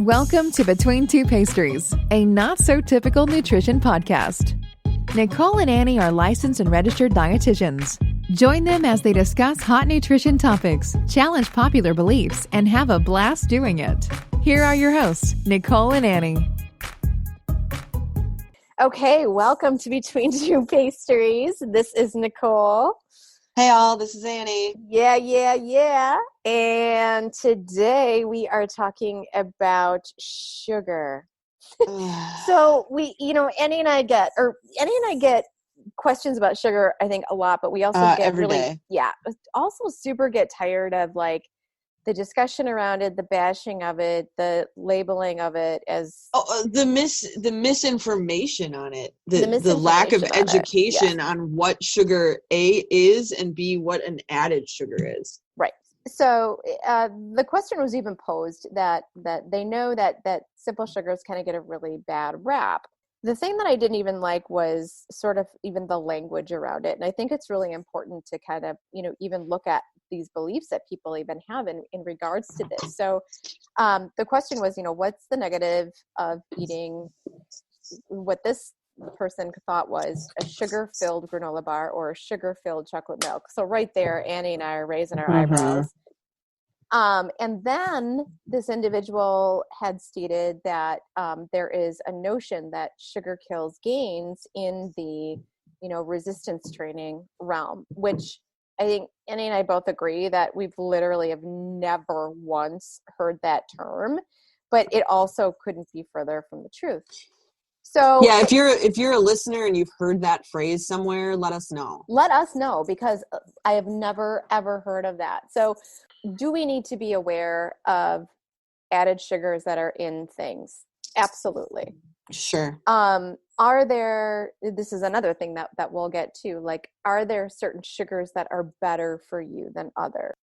Welcome to Between Two Pastries, a not-so-typical nutrition podcast. Nicole and Annie are licensed and registered dietitians. Join them as they discuss hot nutrition topics, challenge popular beliefs, and have a blast doing it. Here are your hosts, Nicole and Annie. Okay, welcome to Between Two Pastries. This is Nicole. Hey all, this is Annie. Yeah. And today we are talking about sugar. So Annie and I get questions about sugar, I think, a lot, but we also get every day. Also super get tired of like the discussion around it, the bashing of it, the labeling of it as the misinformation on it, the lack of education on what sugar A is and B what an added sugar is. Right. So the question was even posed that they know that simple sugars kind of get a really bad rap. The thing that I didn't even like was sort of even the language around it. And I think it's really important to kind of, even look at these beliefs that people even have in regards to this. So the question was, what's the negative of eating what this person thought was a sugar-filled granola bar or a sugar-filled chocolate milk? So right there, Annie and I are raising our eyebrows. And then this individual had stated that there is a notion that sugar kills gains in the, resistance training realm, which I think Annie and I both agree that we've literally have never once heard that term, but it also couldn't be further from the truth. So yeah, if you're a listener and you've heard that phrase somewhere, let us know. Let us know, because I have never, ever heard of that. So do we need to be aware of added sugars that are in things? Absolutely. Sure. This is another thing that we'll get to, like, are there certain sugars that are better for you than others?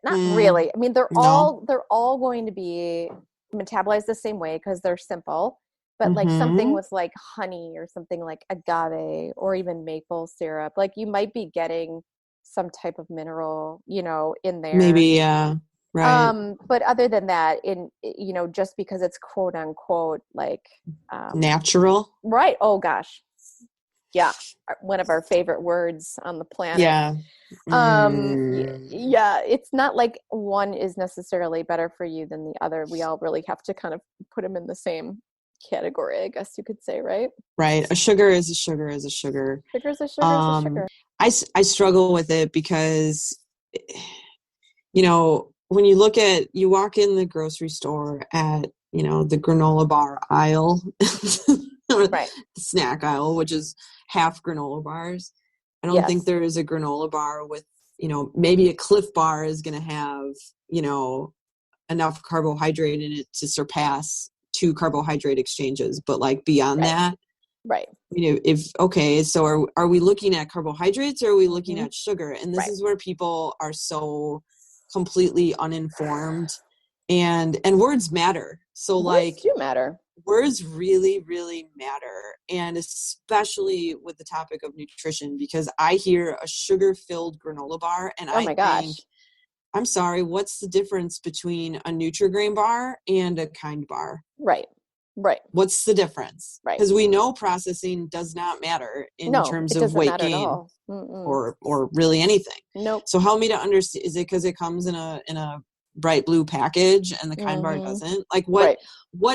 Not really. I mean, they're all going to be metabolized the same way because they're simple. But like something with like honey or something like agave or even maple syrup, like you might be getting some type of mineral, in there. Maybe, right. But other than that, just because it's quote unquote like natural. Right. Oh gosh. Yeah. One of our favorite words on the planet. Yeah. Yeah. It's not like one is necessarily better for you than the other. We all really have to kind of put them in the same category, I guess you could say, right? Right. A sugar is a sugar is a sugar. Sugar is a sugar is a sugar. I struggle with it because, when you walk in the grocery store at, the granola bar aisle, or right. the snack aisle, which is half granola bars. I don't think there is a granola bar with, maybe a Cliff Bar is going to have, enough carbohydrate in it to surpass 2 carbohydrate exchanges. But like beyond that, right. So are we looking at carbohydrates or are we looking at sugar? And this is where people are so completely uninformed, and words matter. So words do matter. Words really, really matter. And especially with the topic of nutrition, because I hear a sugar-filled granola bar and think, I'm sorry, what's the difference between a Nutri-Grain bar and a Kind bar? Right. What's the difference? Right. Because we know processing does not matter in terms of weight gain or really anything. Nope. So help me to understand, is it because it comes in a bright blue package and the Kind bar doesn't? Like what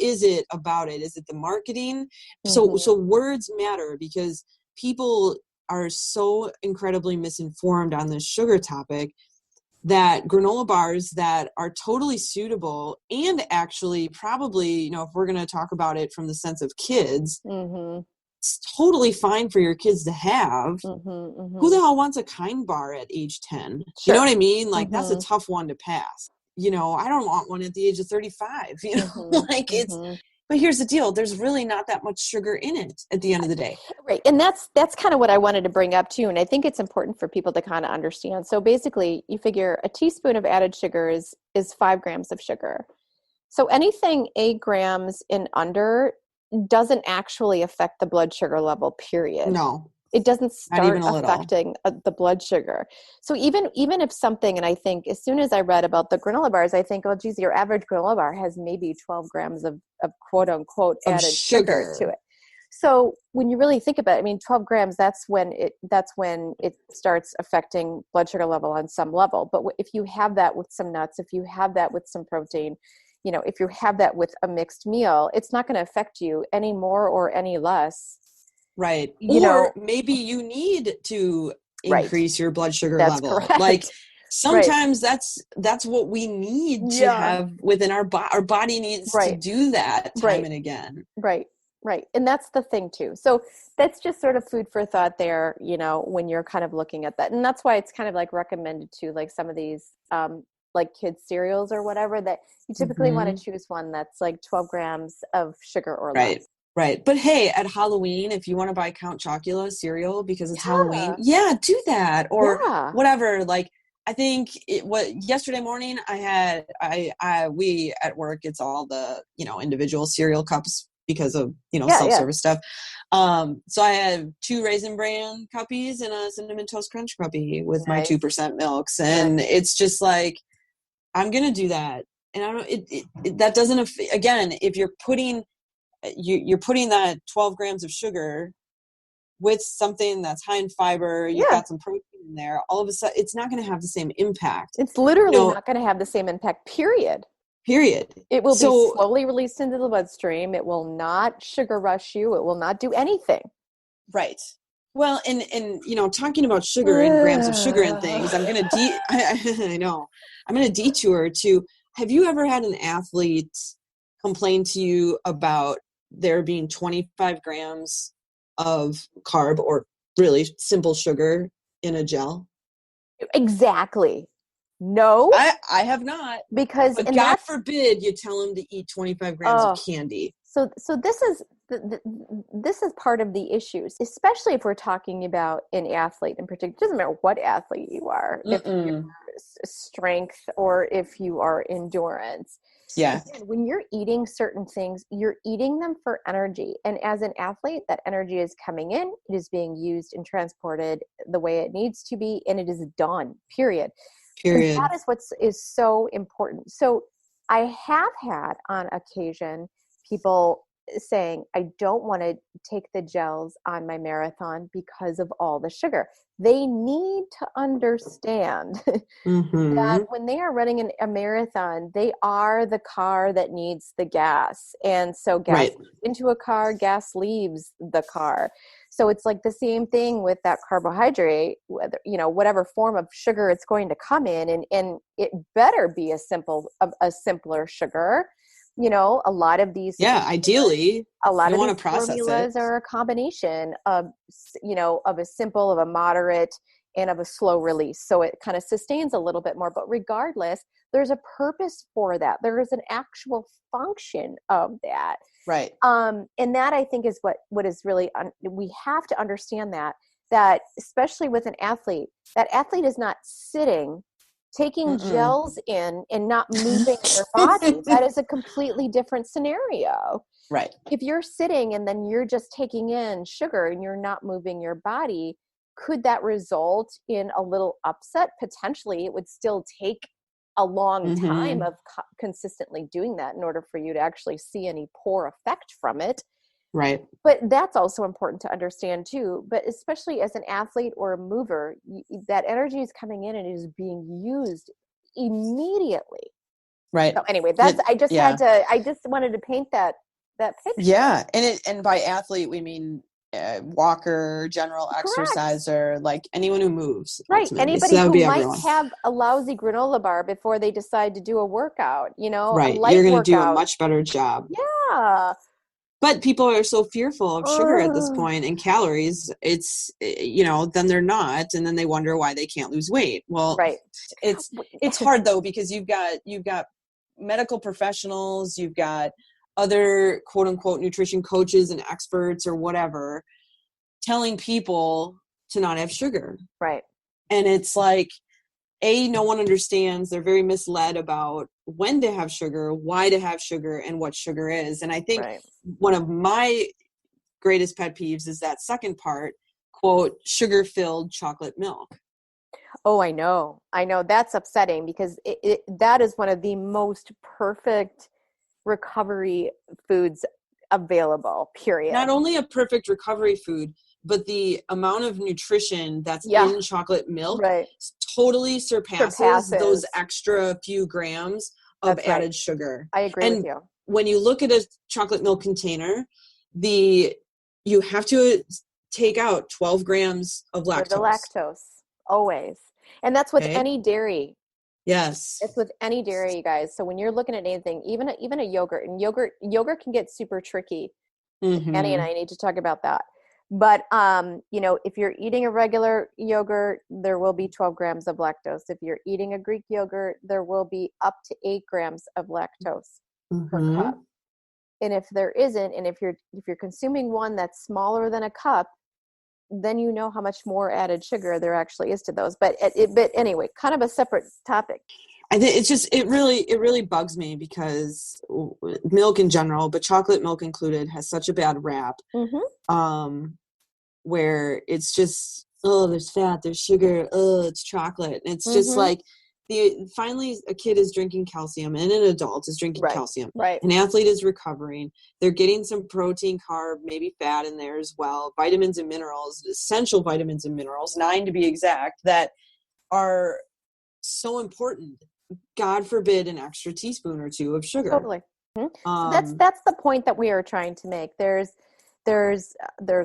is it about it? Is it the marketing? So words matter, because people are so incredibly misinformed on this sugar topic that granola bars that are totally suitable and actually probably, if we're going to talk about it from the sense of kids, it's totally fine for your kids to have. Who the hell wants a Kind bar at age 10? Sure. You know what I mean? Like that's a tough one to pass. I don't want one at the age of 35, but here's the deal. There's really not that much sugar in it at the end of the day. Right. And that's kind of what I wanted to bring up too. And I think it's important for people to kind of understand. So basically you figure a teaspoon of added sugar is 5 grams of sugar. So anything 8 grams and under doesn't actually affect the blood sugar level, period. No. It doesn't start affecting the blood sugar. So even if something, and I think as soon as I read about the granola bars, I think, oh, geez, your average granola bar has maybe 12 grams of quote unquote added sugar to it. So when you really think about it, I mean, 12 grams, that's when it starts affecting blood sugar level on some level. But if you have that with some nuts, if you have that with some protein, you know, if you have that with a mixed meal, it's not going to affect you any more or any less. Right. Or maybe you need to increase your blood sugar level. Correct. Like sometimes that's what we need to have within our body needs to do that time and again. Right. And that's the thing too. So that's just sort of food for thought there, you know, when you're kind of looking at that. And that's why it's kind of like recommended to like some of these, like kids cereals or whatever, that you typically want to choose one that's like 12 grams of sugar or less. Right. But hey, at Halloween, if you want to buy Count Chocula cereal because it's Halloween, do that. Or whatever. Like, I think yesterday morning we at work, it's all the, you know, individual cereal cups because of, you know, self-service stuff. So I have 2 Raisin Bran cuppies and a Cinnamon Toast Crunch cuppy with my 2% milks. And it's just like, I'm going to do that. And I don't, that doesn't, again, if you're putting that 12 grams of sugar with something that's high in fiber, you've got some protein in there, all of a sudden it's not going to have the same impact. It's literally not going to have the same impact, period. It will be slowly released into the bloodstream. It will not sugar rush you. It will not do anything. Right. Well, and you know, talking about sugar and grams of sugar and things, I'm going to I know. I'm going to detour to, have you ever had an athlete complain to you about there being 25 grams of carb or really simple sugar in a gel? Exactly. No, I have not, because but God forbid you tell him to eat 25 grams of candy. So this is part of the issues, especially if we're talking about an athlete in particular. It doesn't matter what athlete you are, if you're strength or if you are endurance. Yeah. Again, when you're eating certain things, you're eating them for energy. And as an athlete, that energy is coming in, it is being used and transported the way it needs to be, and it is done, period. And that is what is so important. So I have had on occasion people saying, I don't want to take the gels on my marathon because of all the sugar. They need to understand that when they are running a marathon, they are the car that needs the gas. And so gas into a car, gas leaves the car. So it's like the same thing with that carbohydrate, whether, you know, whatever form of sugar it's going to come in, and it better be a simpler sugar. You know, a lot of these, ideally, a lot of these formulas are a combination of, you know, of a simple, of a moderate, and of a slow release. So it kind of sustains a little bit more, but regardless, there's a purpose for that. There is an actual function of that. Right. And that, I think, is what is really, we have to understand that especially with an athlete, that athlete is not sitting, taking gels in and not moving their body. That is a completely different scenario. Right. If you're sitting and then you're just taking in sugar and you're not moving your body, could that result in a little upset? Potentially. It would still take a long time of consistently doing that in order for you to actually see any poor effect from it. Right. But that's also important to understand too. But especially as an athlete or a mover, that energy is coming in and it is being used immediately. Right. So anyway, I just wanted to paint that picture. Yeah. And by athlete, we mean walker, general exerciser, like anyone who moves. Right. Anybody who might have a lousy granola bar before they decide to do a workout, you know, right. a light You're going workout. to do a much better job. Yeah. But people are so fearful of sugar at this point and calories. It's, you know, then they're not. And then they wonder why they can't lose weight. Well, it's hard though, because you've got medical professionals, you've got other quote unquote nutrition coaches and experts or whatever telling people to not have sugar. Right. And it's like, no one understands. They're very misled about when to have sugar, why to have sugar, and what sugar is. And I think one of my greatest pet peeves is that second part quote, sugar-filled chocolate milk. Oh, I know. That's upsetting because that is one of the most perfect recovery foods available, period. Not only a perfect recovery food, but the amount of nutrition that's in chocolate milk totally surpasses those extra few grams of added sugar. I agree with you. When you look at a chocolate milk container, you have to take out 12 grams of lactose. For the lactose, always. And that's with any dairy. Yes. It's with any dairy, you guys. So when you're looking at anything, even a yogurt, and yogurt can get super tricky. Mm-hmm. Annie and I need to talk about that. But, if you're eating a regular yogurt, there will be 12 grams of lactose. If you're eating a Greek yogurt, there will be up to 8 grams of lactose per cup. And if there isn't, and if you're consuming one that's smaller than a cup, then you know how much more added sugar there actually is to those. But anyway, kind of a separate topic. I think it really bugs me because milk in general, but chocolate milk included, has such a bad rap. Where it's just, oh, there's fat, there's sugar, oh, it's chocolate. And it's just like finally a kid is drinking calcium and an adult is drinking calcium. Right. An athlete is recovering. They're getting some protein, carb, maybe fat in there as well. Vitamins and minerals, essential vitamins and minerals, 9 to be exact, that are so important. God forbid an extra teaspoon or 2 of sugar. Totally. So that's the point that we are trying to make. There's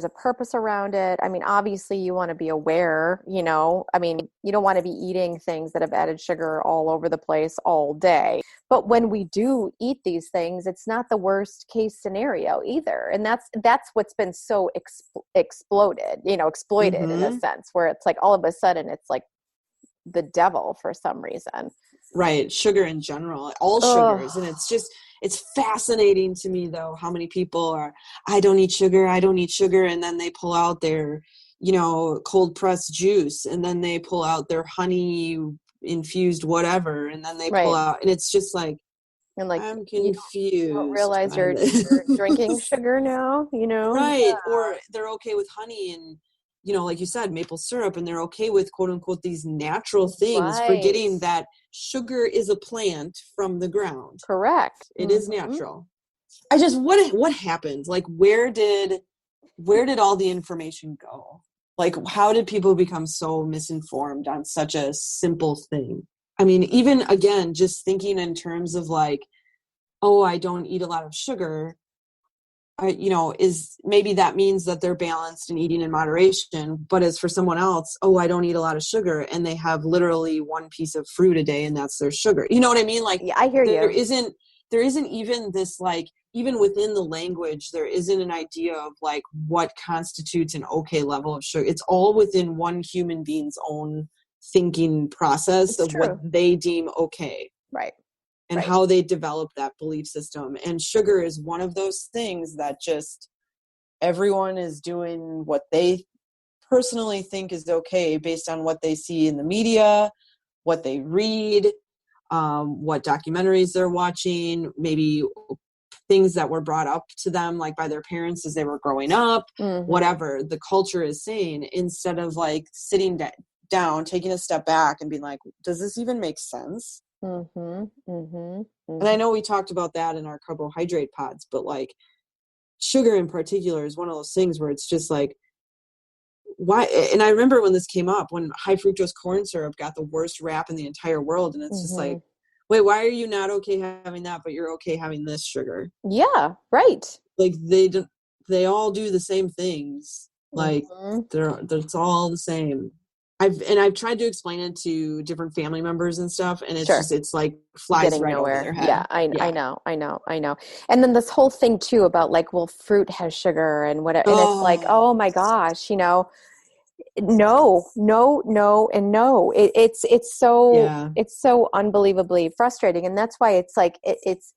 a purpose around it. I mean, obviously you want to be aware, you don't want to be eating things that have added sugar all over the place all day. But when we do eat these things, it's not the worst case scenario either. And that's what's been so exploited in a sense, where it's like all of a sudden it's like the devil for some reason. Right. Sugar in general, all sugars. And it's fascinating to me though, how many people are, I don't eat sugar. And then they pull out their, cold pressed juice, and then they pull out their honey infused whatever. And then they pull out, and it's just like, I'm confused. You don't realize you're drinking sugar now, Right. Yeah. Or they're okay with honey and, like you said, maple syrup, and they're okay with quote unquote these natural things, forgetting that sugar is a plant from the ground. Correct. It is natural. I just, what happened? Like, where did all the information go? Like, how did people become so misinformed on such a simple thing? I mean, even again, just thinking in terms of like, oh, I don't eat a lot of sugar. Is maybe that means that they're balanced and eating in moderation. But as for someone else, oh, I don't eat a lot of sugar, and they have literally 1 piece of fruit a day, and that's their sugar. You know what I mean? Like, yeah, I hear you. There isn't even this, like, even within the language, there isn't an idea of like what constitutes an okay level of sugar. It's all within one human being's own thinking process of what they deem okay. Right. And how they develop that belief system. And sugar is one of those things that just everyone is doing what they personally think is okay based on what they see in the media, what they read, what documentaries they're watching, maybe things that were brought up to them like by their parents as they were growing up, whatever the culture is saying, instead of like sitting down, taking a step back and being like, does this even make sense? And I know we talked about that in our carbohydrate pods, but like sugar in particular is one of those things where it's just like, why? And I remember when this came up, when high fructose corn syrup got the worst rap in the entire world. And it's just like, wait, why are you not okay having that, but you're okay having this sugar? Yeah, right. Like they all do the same things. Like it's all the same. I've tried to explain it to different family members and stuff, and it's like flies getting right nowhere. over their head. Yeah, I know. And then this whole thing too about like, well, fruit has sugar and whatever, and it's like, oh my gosh, no, and no. It's so unbelievably frustrating, and that's why it's like it's.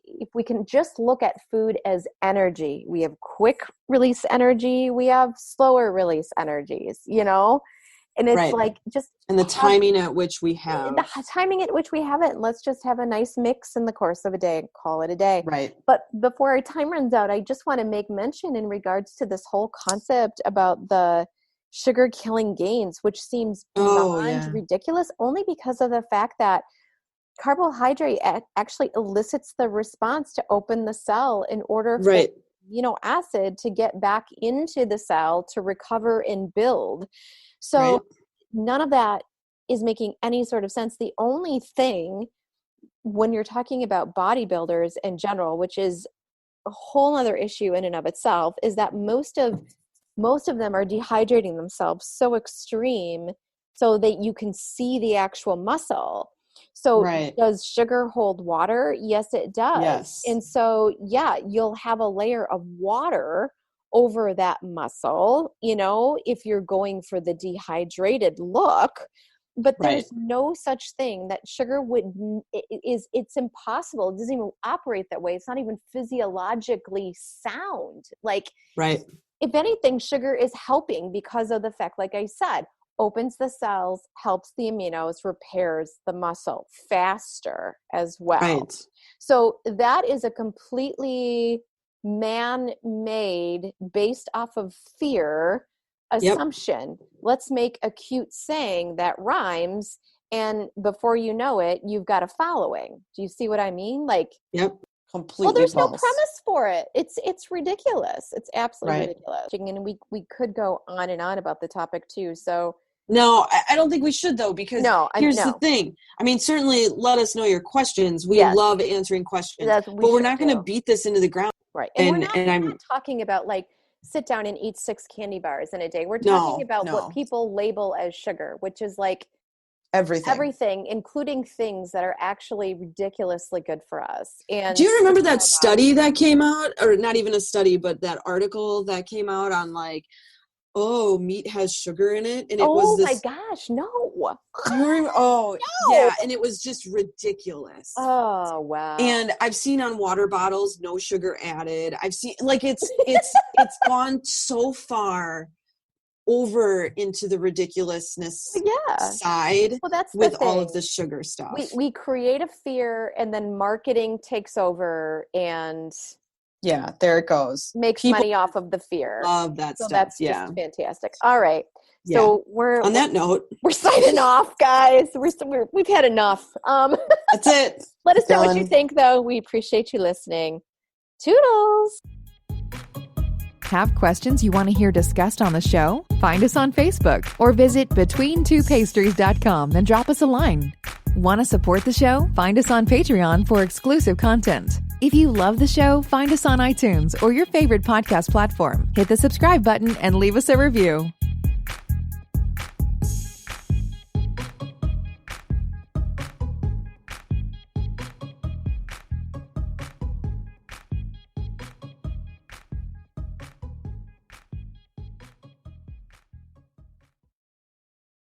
If we can just look at food as energy, we have quick release energy, we have slower release energies, And it's like just and the timing at which we have the timing at which we have it. Let's just have a nice mix in the course of a day and call it a day. Right. But before our time runs out, I just want to make mention in regards to this whole concept about the sugar killing gains, which seems beyond ridiculous, only because of the fact that carbohydrate actually elicits the response to open the cell in order for amino acid to get back into the cell to recover and build. So none of that is making any sort of sense. The only thing when you're talking about bodybuilders in general, which is a whole other issue in and of itself, is that most of them are dehydrating themselves so extreme so that you can see the actual muscle. So does sugar hold water? Yes, it does. Yes. And so, you'll have a layer of water over that muscle, if you're going for the dehydrated look, but there's no such thing that sugar it's impossible. It doesn't even operate that way. It's not even physiologically sound. If anything, sugar is helping because of the fact, like I said, opens the cells, helps the aminos, repairs the muscle faster as well. Right. So that is a completely man-made, based off of fear assumption. Let's make a cute saying that rhymes, and before you know it, you've got a following. Do you see what I mean? Completely. Well, there's false. no premise for it. It's ridiculous. It's absolutely ridiculous. And we could go on and on about the topic too. So no, I don't think we should though, because here's the thing. I mean, certainly let us know your questions. We love answering questions, but we're not going to beat this into the ground. Right. And we're not talking about sit down and eat 6 candy bars in a day. We're talking about what people label as sugar, which is everything, including things that are actually ridiculously good for us. And do you remember that study that came out, or not even a study, but that article that came out on meat has sugar in it, and it was this. Oh my gosh, no! Do you remember? Oh, no. Yeah, and it was just ridiculous. Oh wow! And I've seen on water bottles no sugar added. I've seen it's gone so far over into the ridiculousness side. Well, that's with all of the sugar stuff. We create a fear, and then marketing takes over and. Yeah, there it goes. Makes money off of the fear. Love that stuff. So that's just fantastic. All right. So on that note, we're signing off, guys. We've had enough. That's it. Let us know what you think, though. We appreciate you listening. Toodles. Have questions you want to hear discussed on the show? Find us on Facebook or visit between2pastries.com and drop us a line. Want to support the show? Find us on Patreon for exclusive content. If you love the show, find us on iTunes or your favorite podcast platform. Hit the subscribe button and leave us a review.